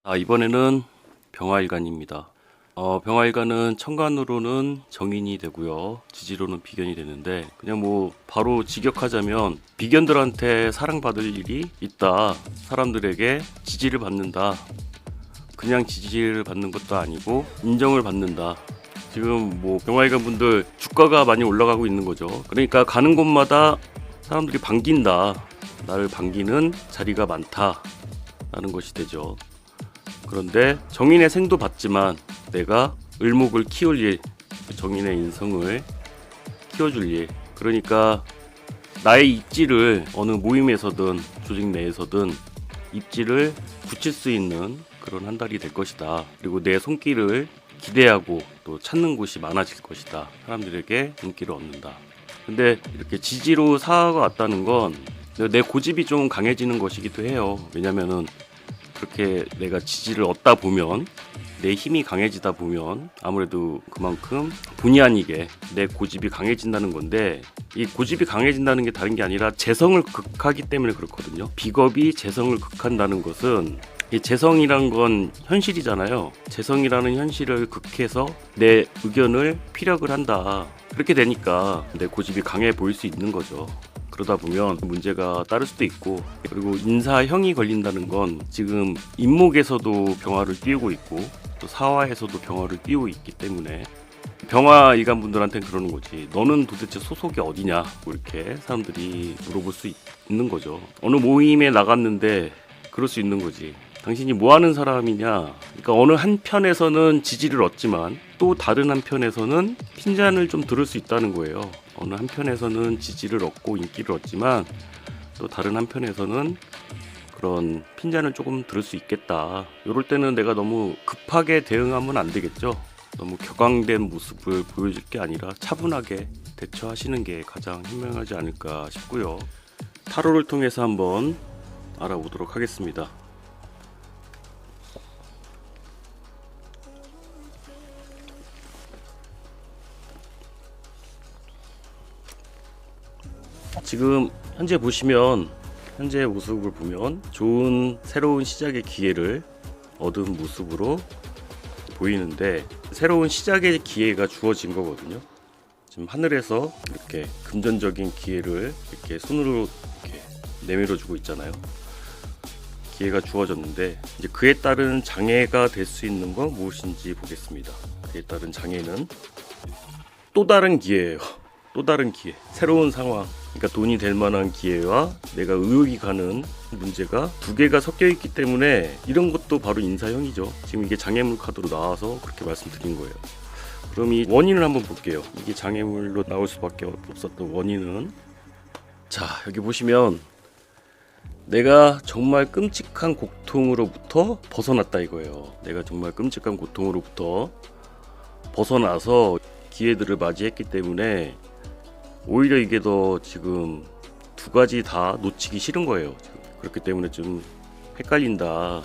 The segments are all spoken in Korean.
이번에는 병화일간입니다. 병화일간은 천간으로는 정인이 되고요. 지지로는 비견이 되는데 그냥 뭐 바로 직역하자면 비견들한테 사랑받을 일이 있다. 사람들에게 지지를 받는다. 그냥 지지를 받는 것도 아니고 인정을 받는다. 지금 뭐 병화일간 분들 주가가 많이 올라가고 있는 거죠. 그러니까 가는 곳마다 사람들이 반긴다. 나를 반기는 자리가 많다. 라는 것이 되죠. 그런데 정인의 생도 받지만 내가 을목을 키울 일, 정인의 인성을 키워줄 일, 그러니까 나의 입지를 어느 모임에서든 조직 내에서든 입지를 굳힐 수 있는 그런 한 달이 될 것이다. 그리고 내 손길을 기대하고 또 찾는 곳이 많아질 것이다. 사람들에게 인기를 얻는다. 근데 이렇게 지지로 사화가 왔다는 건 내 고집이 좀 강해지는 것이기도 해요. 왜냐면은 그렇게 내가 지지를 얻다 보면 내 힘이 강해지다 보면 아무래도 그만큼 본의 아니게 내 고집이 강해진다는 건데, 이 고집이 강해진다는 게 다른 게 아니라 재성을 극하기 때문에 그렇거든요. 비겁이 재성을 극한다는 것은, 이 재성이란 건 현실이잖아요. 재성이라는 현실을 극해서 내 의견을 피력을 한다. 그렇게 되니까 내 고집이 강해 보일 수 있는 거죠. 그러다 보면 문제가 따를 수도 있고, 그리고 인사형이 걸린다는 건 지금 인목에서도 병화를 띄우고 있고 또 사화에서도 병화를 띄우고 있기 때문에 병화 일간분들한테는 그러는 거지. 너는 도대체 소속이 어디냐? 뭐 이렇게 사람들이 물어볼 수 있는 거죠. 어느 모임에 나갔는데 그럴 수 있는 거지. 당신이 뭐 하는 사람이냐? 그러니까 어느 한편에서는 지지를 얻지만 또 다른 한편에서는 핀잔을 좀 들을 수 있다는 거예요. 어느 한편에서는 지지를 얻고 인기를 얻지만 또 다른 한편에서는 그런 핀잔을 조금 들을 수 있겠다. 이럴 때는 내가 너무 급하게 대응하면 안 되겠죠. 너무 격앙된 모습을 보여줄 게 아니라 차분하게 대처하시는 게 가장 현명하지 않을까 싶고요. 타로를 통해서 한번 알아보도록 하겠습니다. 지금 현재 보시면, 현재 모습을 보면 좋은 새로운 시작의 기회를 얻은 모습으로 보이는데, 새로운 시작의 기회가 주어진 거거든요. 지금 하늘에서 이렇게 금전적인 기회를 이렇게 손으로 이렇게 내밀어 주고 있잖아요. 기회가 주어졌는데 이제 그에 따른 장애가 될 수 있는 건 무엇인지 보겠습니다. 그에 따른 장애는 또 다른 기회예요. 또 다른 기회, 새로운 상황, 그러니까 돈이 될 만한 기회와 내가 의욕이 가는 문제가 두 개가 섞여 있기 때문에 이런 것도 바로 인사형이죠. 지금 이게 장애물 카드로 나와서 그렇게 말씀드린 거예요. 그럼 이 원인을 한번 볼게요. 이게 장애물로 나올 수밖에 없었던 원인은, 자, 여기 보시면 내가 정말 끔찍한 고통으로부터 벗어났다 이거예요. 내가 정말 끔찍한 고통으로부터 벗어나서 기회들을 맞이했기 때문에 오히려 이게 더 지금 두 가지 다 놓치기 싫은 거예요. 지금. 그렇기 때문에 좀 헷갈린다.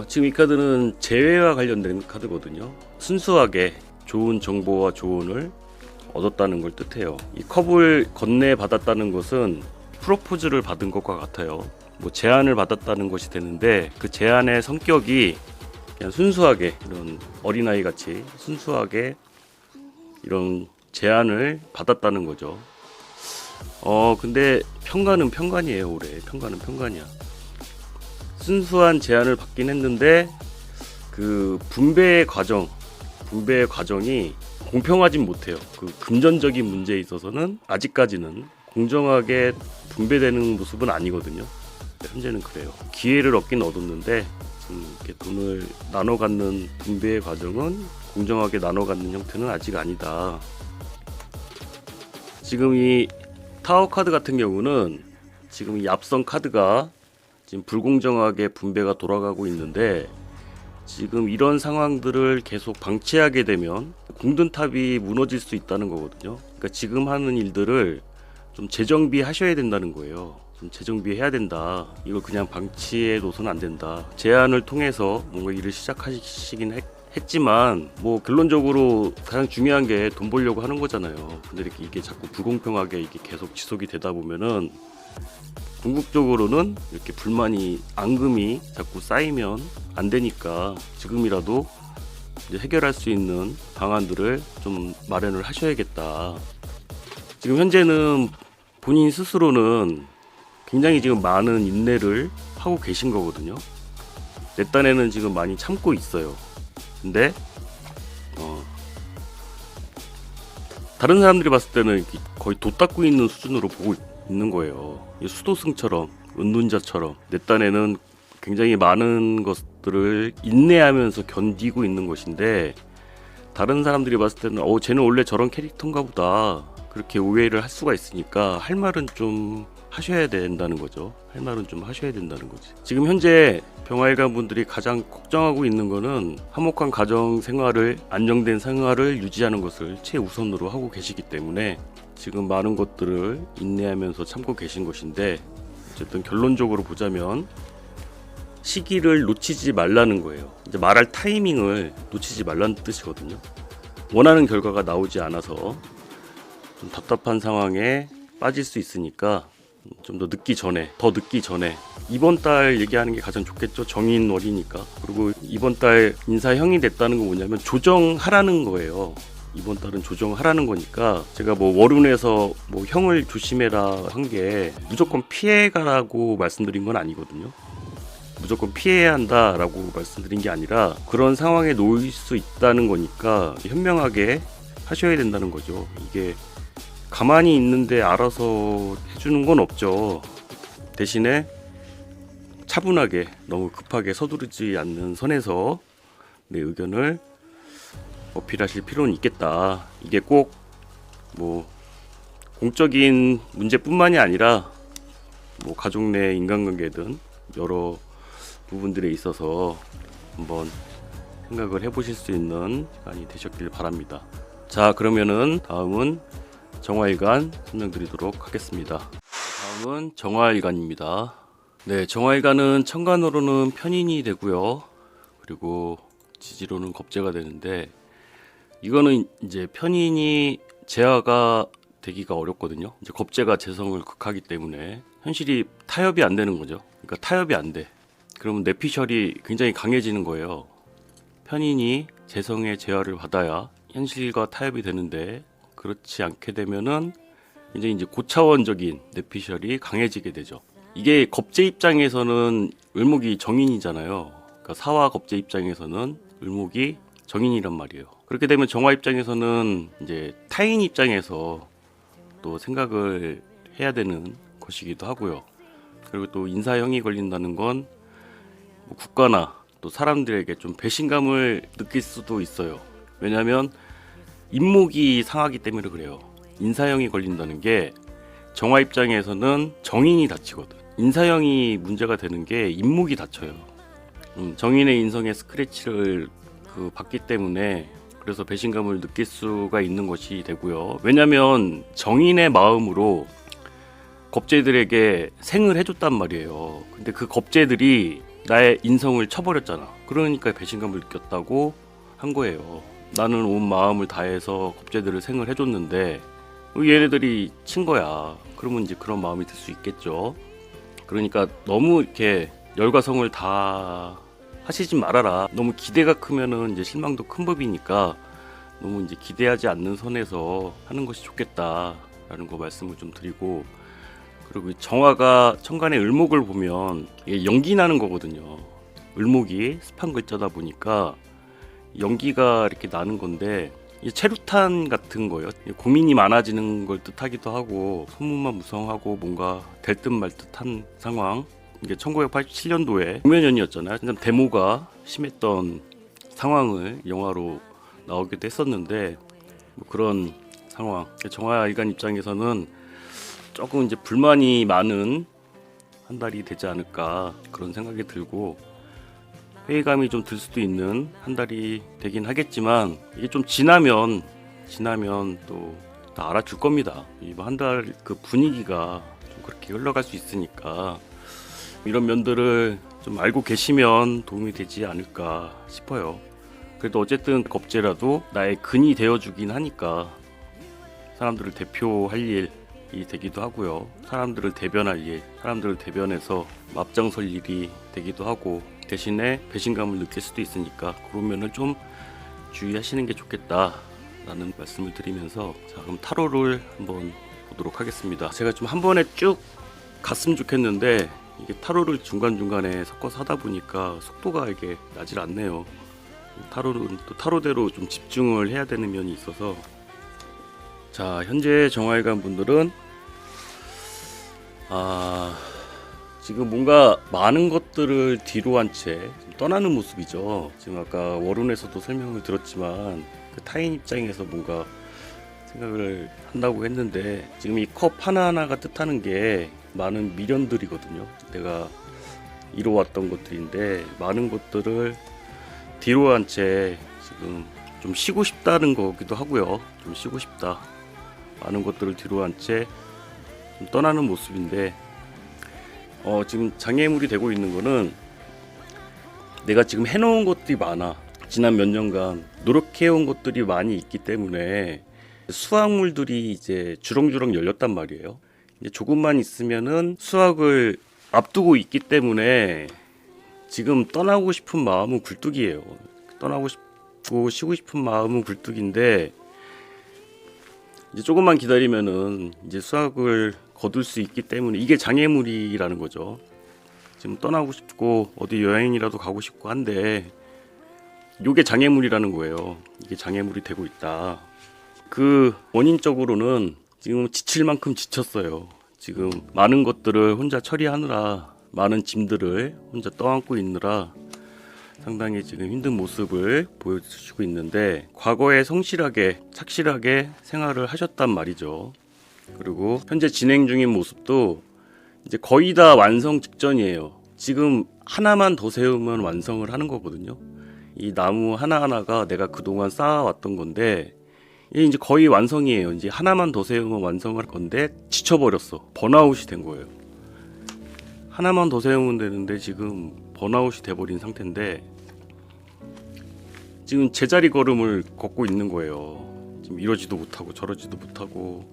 지금 이 카드는 재회와 관련된 카드거든요. 순수하게 좋은 정보와 조언을 얻었다는 걸 뜻해요. 이 컵을 건네 받았다는 것은 프로포즈를 받은 것과 같아요. 뭐 제안을 받았다는 것이 되는데, 그 제안의 성격이 그냥 순수하게 이런 어린아이 같이 순수하게 이런 제안을 받았다는 거죠. 근데 평간은 평간이에요. 올해 평간은 평간이야. 순수한 제안을 받긴 했는데 그 분배의 과정이 공평하진 못해요. 그 금전적인 문제에 있어서는 아직까지는 공정하게 분배되는 모습은 아니거든요. 현재는 그래요. 기회를 얻긴 얻었는데 이렇게 돈을 나눠 갖는 분배의 과정은 공정하게 나눠 갖는 형태는 아직 아니다. 지금 이 타워 카드 같은 경우는 지금 이 앞선 카드가 지금 불공정하게 분배가 돌아가고 있는데, 지금 이런 상황들을 계속 방치하게 되면 공든탑이 무너질 수 있다는 거거든요. 그러니까 지금 하는 일들을 좀 재정비 하셔야 된다는 거예요. 좀 재정비해야 된다. 이걸 그냥 방치해 둬서는 안 된다. 제안을 통해서 뭔가 일을 시작하시긴 했지만 뭐 결론적으로 가장 중요한 게 돈 벌려고 하는 거잖아요. 근데 이렇게 이게 자꾸 불공평하게 이게 계속 지속이 되다 보면은 궁극적으로는 이렇게 불만이 앙금이 자꾸 쌓이면 안 되니까 지금이라도 이제 해결할 수 있는 방안들을 좀 마련을 하셔야겠다. 지금 현재는 본인 스스로는 굉장히 지금 많은 인내를 하고 계신 거거든요. 내 딴에는 지금 많이 참고 있어요. 근데 다른 사람들이 봤을 때는 거의 돛 닦고 있는 수준으로 보고 있는 거예요. 수도승처럼, 은둔자처럼 내 딴에는 굉장히 많은 것들을 인내하면서 견디고 있는 것인데, 다른 사람들이 봤을 때는 쟤는 원래 저런 캐릭터인가 보다, 그렇게 오해를 할 수가 있으니까 할 말은 좀 하셔야 된다는 거죠. 할 말은 좀 하셔야 된다는 거지. 지금 현재 병화일관 분들이 가장 걱정하고 있는 거는 화목한 가정 생활을, 안정된 생활을 유지하는 것을 최우선으로 하고 계시기 때문에 지금 많은 것들을 인내하면서 참고 계신 것인데, 어쨌든 결론적으로 보자면 시기를 놓치지 말라는 거예요. 이제 말할 타이밍을 놓치지 말라는 뜻이거든요. 원하는 결과가 나오지 않아서 좀 답답한 상황에 빠질 수 있으니까 좀 더 늦기 전에, 이번 달 얘기하는 게 가장 좋겠죠. 정인월이니까. 그리고 이번 달 인사형이 됐다는 건 뭐냐면 조정하라는 거예요. 이번 달은 조정하라는 거니까, 제가 뭐 월운에서 뭐 형을 조심해라 한 게 무조건 피해가라고 말씀드린 건 아니거든요. 무조건 피해야 한다라고 말씀드린 게 아니라 그런 상황에 놓일 수 있다는 거니까 현명하게 하셔야 된다는 거죠. 이게 가만히 있는데 알아서 해주는 건 없죠. 대신에 차분하게, 너무 급하게 서두르지 않는 선에서 내 의견을 어필하실 필요는 있겠다. 이게 꼭 뭐 공적인 문제뿐만이 아니라 뭐 가족 내 인간관계든 여러 부분들에 있어서 한번 생각을 해보실 수 있는 시간이 되셨길 바랍니다. 자, 그러면은 다음은 정화일간 설명드리도록 하겠습니다. 다음은 정화일간입니다. 네, 정화일간은 천간으로는 편인이 되고요. 그리고 지지로는 겁재가 되는데, 이거는 이제 편인이 재화가 되기가 어렵거든요. 이제 겁재가 재성을 극하기 때문에 현실이 타협이 안 되는 거죠. 그러니까 타협이 안 돼. 그러면 내피셜이 굉장히 강해지는 거예요. 편인이 재성의 재화를 받아야 현실과 타협이 되는데, 그렇지 않게 되면은 이제 고차원적인 내피셜이 강해지게 되죠. 이게 겁재 입장에서는 을목이 정인이잖아요. 그러니까 사화 겁재 입장에서는 을목이 정인이란 말이에요. 그렇게 되면 정화 입장에서는 이제 타인 입장에서 또 생각을 해야 되는 것이기도 하고요. 그리고 또 인사형이 걸린다는 건 뭐 국가나 또 사람들에게 좀 배신감을 느낄 수도 있어요. 왜냐하면 인목이 상하기 때문에 그래요. 인사형이 걸린다는 게 정화 입장에서는 정인이 다치거든. 인사형이 문제가 되는 게 인목이 다쳐요. 정인의 인성의 스크래치를 받기 때문에, 그래서 배신감을 느낄 수가 있는 것이 되고요. 왜냐하면 정인의 마음으로 겁재들에게 생을 해줬단 말이에요. 근데 그 겁재들이 나의 인성을 쳐버렸잖아. 그러니까 배신감을 느꼈다고 한 거예요. 나는 온 마음을 다해서 겁재들을 생을 해줬는데 얘네들이 친 거야. 그러면 이제 그런 마음이 들 수 있겠죠. 그러니까 너무 이렇게 열과 성을 다 하시지 말아라. 너무 기대가 크면은 이제 실망도 큰 법이니까 너무 이제 기대하지 않는 선에서 하는 것이 좋겠다라는 거 말씀을 좀 드리고, 그리고 정화가 천간의 을목을 보면 이게 연기 나는 거거든요. 을목이 습한 글자다 보니까 연기가 이렇게 나는 건데, 체류탄 같은 거예요. 고민이 많아지는 걸 뜻하기도 하고, 소문만 무성하고 뭔가 될 듯 말 듯한 상황. 이게 1987년도에 공면연이었잖아요. 데모가 심했던 상황을 영화로 나오기도 했었는데, 뭐 그런 상황. 정화일간 입장에서는 조금 이제 불만이 많은 한 달이 되지 않을까, 그런 생각이 들고, 회의감이 좀 들 수도 있는 한 달이 되긴 하겠지만, 이게 좀 지나면 또 다 알아줄 겁니다. 이번 한 달 그 분위기가 좀 그렇게 흘러갈 수 있으니까 이런 면들을 좀 알고 계시면 도움이 되지 않을까 싶어요. 그래도 어쨌든 겁재라도 나의 근이 되어주긴 하니까, 사람들을 대표할 일, 되기도 하고요. 사람들을 대변해서 앞장설 일이 되기도 하고, 대신에 배신감을 느낄 수도 있으니까 그러면은 좀 주의하시는 게 좋겠다라는 말씀을 드리면서, 자, 그럼 타로를 한번 보도록 하겠습니다. 제가 좀 한 번에 쭉 갔으면 좋겠는데 이게 타로를 중간중간에 섞어서 하다 보니까 속도가 이게 나질 않네요. 타로는 또 타로대로 좀 집중을 해야 되는 면이 있어서. 자, 현재 정화일관 분들은 지금 뭔가 많은 것들을 뒤로 한 채 떠나는 모습이죠. 지금 아까 월운에서도 설명을 들었지만 그 타인 입장에서 뭔가 생각을 한다고 했는데, 지금 이 컵 하나하나가 뜻하는 게 많은 미련들이거든요. 내가 이뤄왔던 것들인데 많은 것들을 뒤로 한 채 지금 좀 쉬고 싶다는 거기도 하고요. 좀 쉬고 싶다, 많은 것들을 뒤로 한 채 좀 떠나는 모습인데, 지금 장애물이 되고 있는 거는 내가 지금 해놓은 것들이 많아. 지난 몇 년간 노력해온 것들이 많이 있기 때문에 수확물들이 이제 주렁주렁 열렸단 말이에요. 이제 조금만 있으면은 수확을 앞두고 있기 때문에 지금 떠나고 싶은 마음은 굴뚝이에요. 떠나고 싶고 쉬고 싶은 마음은 굴뚝인데, 이제 조금만 기다리면은 이제 수확을 거둘 수 있기 때문에 이게 장애물이라는 거죠. 지금 떠나고 싶고 어디 여행이라도 가고 싶고 한데 이게 장애물이라는 거예요. 이게 장애물이 되고 있다. 그 원인적으로는 지금 지칠 만큼 지쳤어요. 지금 많은 것들을 혼자 처리하느라, 많은 짐들을 혼자 떠안고 있느라 상당히 지금 힘든 모습을 보여주시고 있는데, 과거에 성실하게 착실하게 생활을 하셨단 말이죠. 그리고 현재 진행 중인 모습도 이제 거의 다 완성 직전이에요. 지금 하나만 더 세우면 완성을 하는 거거든요. 이 나무 하나하나가 내가 그동안 쌓아왔던 건데 이게 이제 거의 완성이에요. 이제 하나만 더 세우면 완성할 건데 지쳐버렸어. 번아웃이 된 거예요. 하나만 더 세우면 되는데 지금 번아웃이 돼버린 상태인데 지금 제자리 걸음을 걷고 있는 거예요. 지금 이러지도 못하고 저러지도 못하고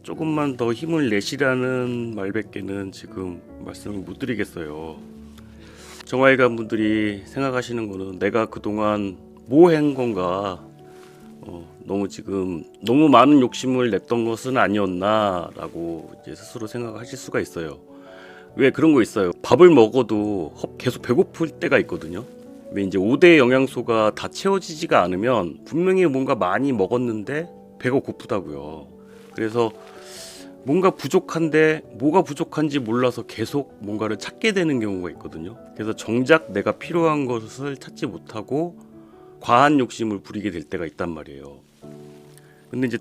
조금만 더 힘을 내시라는 말밖에는 지금 말씀을 못 드리겠어요. 정화일관 분들이 생각하시는 거는 내가 그동안 뭐 한 건가, 너무 많은 욕심을 냈던 것은 아니었나라고 이제 스스로 생각하실 수가 있어요. 왜 그런 거 있어요. 밥을 먹어도 계속 배고플 때가 있거든요. 왜 이제 5대 영양소가 다 채워지지가 않으면 분명히 뭔가 많이 먹었는데 배가 고프다고요. 그래서 뭔가 부족한데 뭐가 부족한지 몰라서 계속 뭔가를 찾게 되는 경우가 있거든요. 그래서 정작 내가 필요한 것을 찾지 못하고 과한 욕심을 부리게 될 때가 있단 말이에요. 근데 이제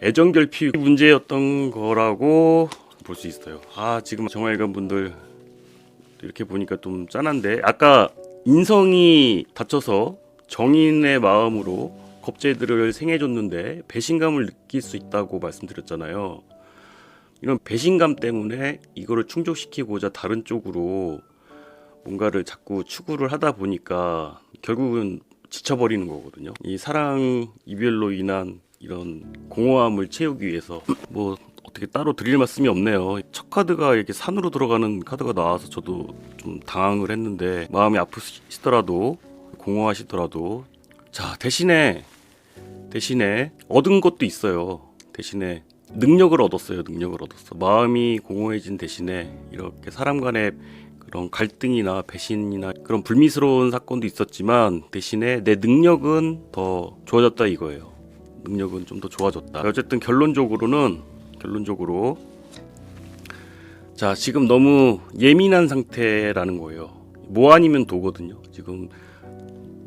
애정결핍이 문제였던 거라고 볼 수 있어요. 지금 정화일관 분들 이렇게 보니까 좀 짠한데, 아까 인성이 다쳐서 정인의 마음으로 겁재들을 생해줬는데 배신감을 느낄 수 있다고 말씀드렸잖아요. 이런 배신감 때문에 이거를 충족시키고자 다른 쪽으로 뭔가를 자꾸 추구를 하다 보니까 결국은 지쳐버리는 거거든요. 이 사랑 이별로 인한 이런 공허함을 채우기 위해서 뭐 어떻게 따로 드릴 말씀이 없네요. 첫 카드가 이렇게 산으로 들어가는 카드가 나와서 저도 좀 당황을 했는데, 마음이 아프시더라도 공허하시더라도 자, 대신에 얻은 것도 있어요. 대신에 능력을 얻었어요. 마음이 공허해진 대신에 이렇게 사람 간의 그런 갈등이나 배신이나 그런 불미스러운 사건도 있었지만 대신에 내 능력은 더 좋아졌다 이거예요. 능력은 좀 더 좋아졌다. 어쨌든 결론적으로 자, 지금 너무 예민한 상태라는 거예요. 뭐 아니면 도거든요. 지금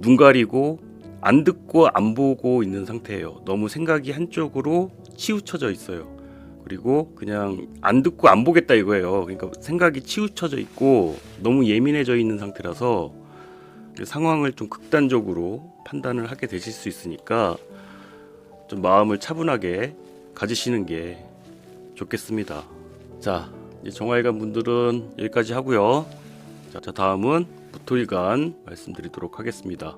눈 가리고 안 듣고 안 보고 있는 상태예요. 너무 생각이 한쪽으로 치우쳐져 있어요. 그리고 그냥 안 듣고 안 보겠다 이거예요. 그러니까 생각이 치우쳐져 있고 너무 예민해져 있는 상태라서 상황을 좀 극단적으로 판단을 하게 되실 수 있으니까 좀 마음을 차분하게 가지시는 게 좋겠습니다. 자, 이제 정화일관 분들은 여기까지 하고요. 자, 다음은 무토일관 말씀드리도록 하겠습니다.